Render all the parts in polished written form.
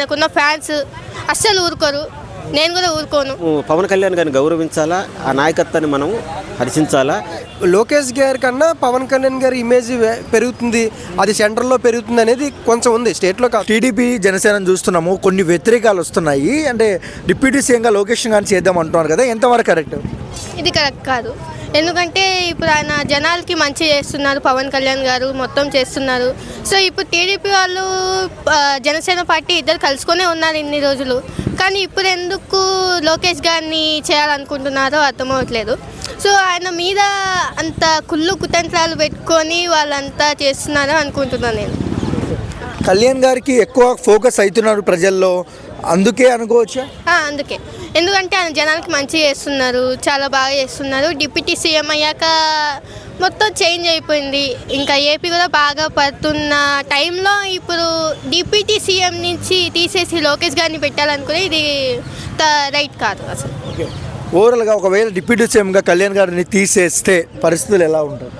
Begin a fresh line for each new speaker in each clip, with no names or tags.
ఆయనకున్న ఫ్యాన్స్ అస్సలు ఊరుకోరు. నేను కూడా ఊరుకోను.
పవన్ కళ్యాణ్ గారిని గౌరవించాలా, ఆ నాయకత్వాన్ని మనం హర్షించాలా.
లోకేష్ గారి కన్నా పవన్ కళ్యాణ్ గారి ఇమేజ్ పెరుగుతుంది, అది సెంటర్లో పెరుగుతుంది అనేది కొంచెం ఉంది స్టేట్లో.
టీడీపీ జనసేన చూస్తున్నాము, కొన్ని వ్యతిరేకాలు వస్తున్నాయి. అంటే డిప్యూటీ సీఎంగా లోకేష్ గారిని చేద్దాం అంటున్నారు కదా, ఎంతవరకు కరెక్ట్?
ఇది కరెక్ట్ కాదు. ఎందుకంటే ఇప్పుడు ఆయన జనాలకి మంచి చేస్తున్నారు, పవన్ కళ్యాణ్ గారు మొత్తం చేస్తున్నారు. సో ఇప్పుడు టీడీపీ వాళ్ళు జనసేన పార్టీ ఇద్దరు కలుసుకొనే ఉన్నారు ఇన్ని రోజులు. కానీ ఇప్పుడు ఎందుకు లోకేష్ గారిని చేయాలనుకుంటున్నారో అర్థమవట్లేదు. సో ఆయన మీద అంత కుళ్ళు కుతంత్రాలు పెట్టుకొని వాళ్ళంతా చేస్తున్నారో అనుకుంటున్నాను నేను.
కళ్యాణ్ గారికి ఎక్కువ ఫోకస్ అవుతున్నారు ప్రజల్లో, అందుకే అనుకోవచ్చా?
అందుకే. ఎందుకంటే ఆయన జనాలకి మంచి చేస్తున్నారు, చాలా బాగా చేస్తున్నారు. డిప్యూటీ సీఎం అయ్యాక మొత్తం చేంజ్ అయిపోయింది. ఇంకా ఏపీ కూడా బాగా పడుతున్న టైంలో ఇప్పుడు డిప్యూటీ సీఎం నుంచి తీసేసి లోకేష్ గారిని పెట్టాలనుకునే ఇది రైట్ కాదు అసలు.
ఓవరాల్గా ఒకవేళ డిప్యూటీ సీఎంగా కళ్యాణ్ గారిని తీసేస్తే పరిస్థితులు ఎలా ఉంటుంది?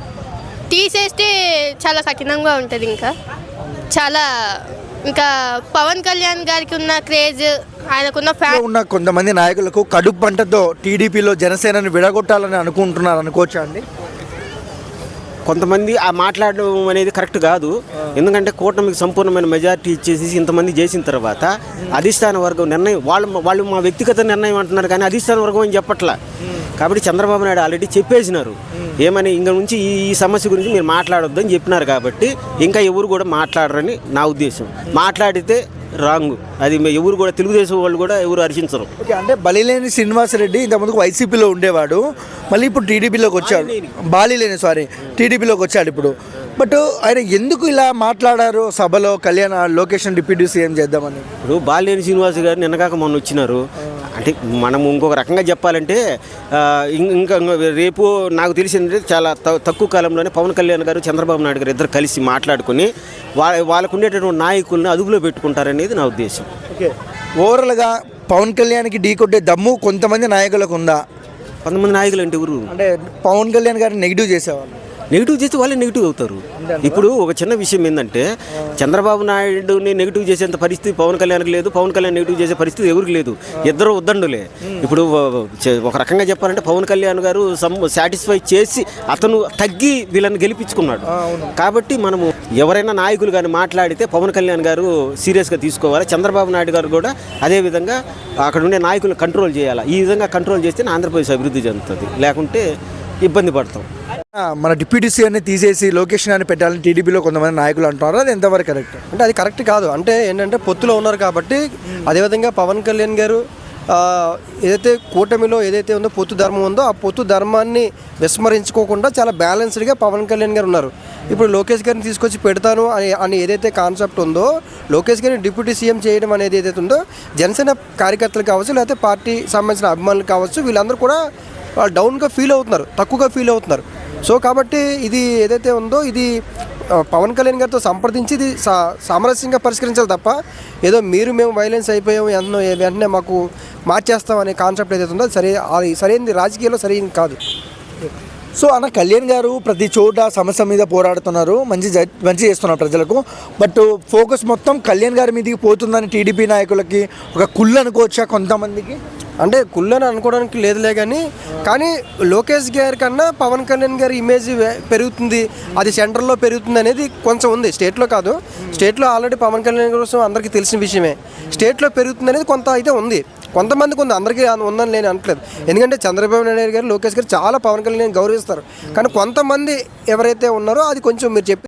తీసేస్తే చాలా కఠినంగా ఉంటుంది. ఇంకా పవన్ కళ్యాణ్ గారికి ఉన్న క్రేజ్, ఆయనకున్న ఫ్యాన్
ఉన్న కొంతమంది నాయకులకు కడుపు పంటతో టీడీపీలో జనసేనని విడగొట్టాలని అనుకుంటున్నారు అనుకోవచ్చా అండి?
కొంతమంది ఆ మాట్లాడడం అనేది కరెక్ట్ కాదు. ఎందుకంటే కూటమికి సంపూర్ణమైన మెజారిటీ ఇచ్చేసి ఇంతమంది చేసిన తర్వాత అధిష్టాన వర్గం నిర్ణయం వాళ్ళు మా వ్యక్తిగత నిర్ణయం అంటున్నారు, కానీ అధిష్టాన వర్గం అని చెప్పట్లా. కాబట్టి చంద్రబాబు నాయుడు ఆల్రెడీ చెప్పేసినారు ఏమని, ఇంక నుంచి ఈ సమస్య గురించి మీరు మాట్లాడొద్దని చెప్పినారు. కాబట్టి ఇంకా ఎవరు కూడా మాట్లాడరని నా ఉద్దేశం. మాట్లాడితే రాంగ్, అది ఎవరు కూడా తెలుగుదేశం వాళ్ళు కూడా ఎవరు హర్షించరు.
ఓకే, అంటే బలిలేని శ్రీనివాసరెడ్డి ఇంతకుముందుకు వైసీపీలో ఉండేవాడు, మళ్ళీ ఇప్పుడు టీడీపీలోకి వచ్చాడు. టీడీపీలోకి వచ్చాడు ఇప్పుడు. బట్ ఆయన ఎందుకు ఇలా మాట్లాడారు సభలో కళ్యాణ్ లోకేష్ డిప్యూటీ సీఎం చేద్దామని?
ఇప్పుడు బాలినేని శ్రీనివాస్ గారు నిన్నగాక మొన్న వచ్చినారు. అంటే మనం ఇంకొక రకంగా చెప్పాలంటే ఇంకా రేపు నాకు తెలిసింది చాలా తక్కువ కాలంలోనే పవన్ కళ్యాణ్ గారు చంద్రబాబు నాయుడు గారు ఇద్దరు కలిసి మాట్లాడుకుని వాళ్ళకు ఉండేటటువంటి నాయకులను అదుపులో పెట్టుకుంటారనేది నా ఉద్దేశం.
ఓకే, ఓవరాల్గా పవన్ కళ్యాణ్కి ఢీ కొట్టే దమ్ము కొంతమంది నాయకులకు ఉందా?
కొంతమంది నాయకులు అంటే ఎవరు?
అంటే పవన్ కళ్యాణ్ గారిని నెగిటివ్ చేసేవాళ్ళు,
నెగిటివ్ చేస్తే వాళ్ళే నెగిటివ్ అవుతారు. ఇప్పుడు ఒక చిన్న విషయం ఏంటంటే చంద్రబాబు నాయుడుని నెగిటివ్ చేసేంత పరిస్థితి పవన్ కళ్యాణ్కి లేదు, పవన్ కళ్యాణ్ నెగిటివ్ చేసే పరిస్థితి ఎవరికి లేదు. ఇద్దరు ఉద్దండులే. ఇప్పుడు ఒక రకంగా చెప్పాలంటే పవన్ కళ్యాణ్ గారు సాటిస్ఫై చేసి అతను తగ్గి వీళ్ళని గెలిపించుకున్నాడు. కాబట్టి మనము ఎవరైనా నాయకులు కానీ మాట్లాడితే పవన్ కళ్యాణ్ గారు సీరియస్గా తీసుకోవాలి. చంద్రబాబు నాయుడు గారు కూడా అదేవిధంగా అక్కడ ఉండే నాయకులను కంట్రోల్ చేయాలి. ఈ విధంగా కంట్రోల్ చేస్తే ఆంధ్రప్రదేశ్ అభివృద్ధి చెందుతుంది, లేకుంటే ఇబ్బంది పడతాం.
మన డిప్యూటీ సీఎంని తీసేసి లోకేష్ గారిని పెట్టాలని టీడీపీలో కొంతమంది నాయకులు అంటున్నారు, అది ఎంతవరకు కరెక్ట్?
అంటే అది కరెక్ట్ కాదు. అంటే ఏంటంటే పొత్తులో ఉన్నారు కాబట్టి, అదేవిధంగా పవన్ కళ్యాణ్ గారు ఏదైతే కూటమిలో ఏదైతే ఉందో పొత్తు ధర్మం ఉందో ఆ పొత్తు ధర్మాన్ని విస్మరించుకోకుండా చాలా బ్యాలెన్స్డ్గా పవన్ కళ్యాణ్ గారు ఉన్నారు. ఇప్పుడు లోకేష్ గారిని తీసుకొచ్చి పెడతాను అని ఏదైతే కాన్సెప్ట్ ఉందో, లోకేష్ గారిని డిప్యూటీ సీఎం చేయడం అనేది ఏదైతే ఉందో, జనసేన కార్యకర్తలు కావచ్చు, లేకపోతే పార్టీ సంబంధించిన అభిమానులు కావచ్చు, వీళ్ళందరూ కూడా డౌన్గా ఫీల్ అవుతున్నారు, తక్కువగా ఫీల్ అవుతున్నారు. సో కాబట్టి ఇది ఏదైతే ఉందో ఇది పవన్ కళ్యాణ్ గారితో సంప్రదించి ఇది సామరస్యంగా పరిష్కరించాలి తప్ప ఏదో మేము వైలెన్స్ అయిపోయాము వెంటనే మాకు మార్చేస్తాం అనే కాన్సెప్ట్ ఏదైతే ఉందో అది సరైనది, రాజకీయాల్లో సరైనది కాదు.
సో అన్న కళ్యాణ్ గారు ప్రతి చోట సమస్య మీద పోరాడుతున్నారు, మంచి చేస్తున్నారు ప్రజలకు. బట్ ఫోకస్ మొత్తం కళ్యాణ్ గారి మీదకి పోతుందని టీడీపీ నాయకులకి ఒక కుళ్ళు అనుకోవచ్చా కొంతమందికి?
అంటే కుళ్ళని అనుకోవడానికి లేదులే, కానీ లోకేష్ గారి కన్నా పవన్ కళ్యాణ్ గారి ఇమేజ్ పెరుగుతుంది, అది సెంటర్లో పెరుగుతుంది అనేది కొంచెం ఉంది. స్టేట్లో కాదు, స్టేట్లో ఆల్రెడీ పవన్ కళ్యాణ్ కోసం అందరికీ తెలిసిన విషయమే. స్టేట్లో పెరుగుతుంది అనేది కొంత అయితే ఉంది, కొంతమందికి ఉంది, అందరికీ ఉందని నేను అనట్లేదు. ఎందుకంటే చంద్రబాబు నాయుడు గారు లోకేష్ గారు చాలా పవన్ కళ్యాణ్ గౌరవిస్తారు. కానీ కొంతమంది ఎవరైతే ఉన్నారో అది కొంచెం మీరు చెప్పి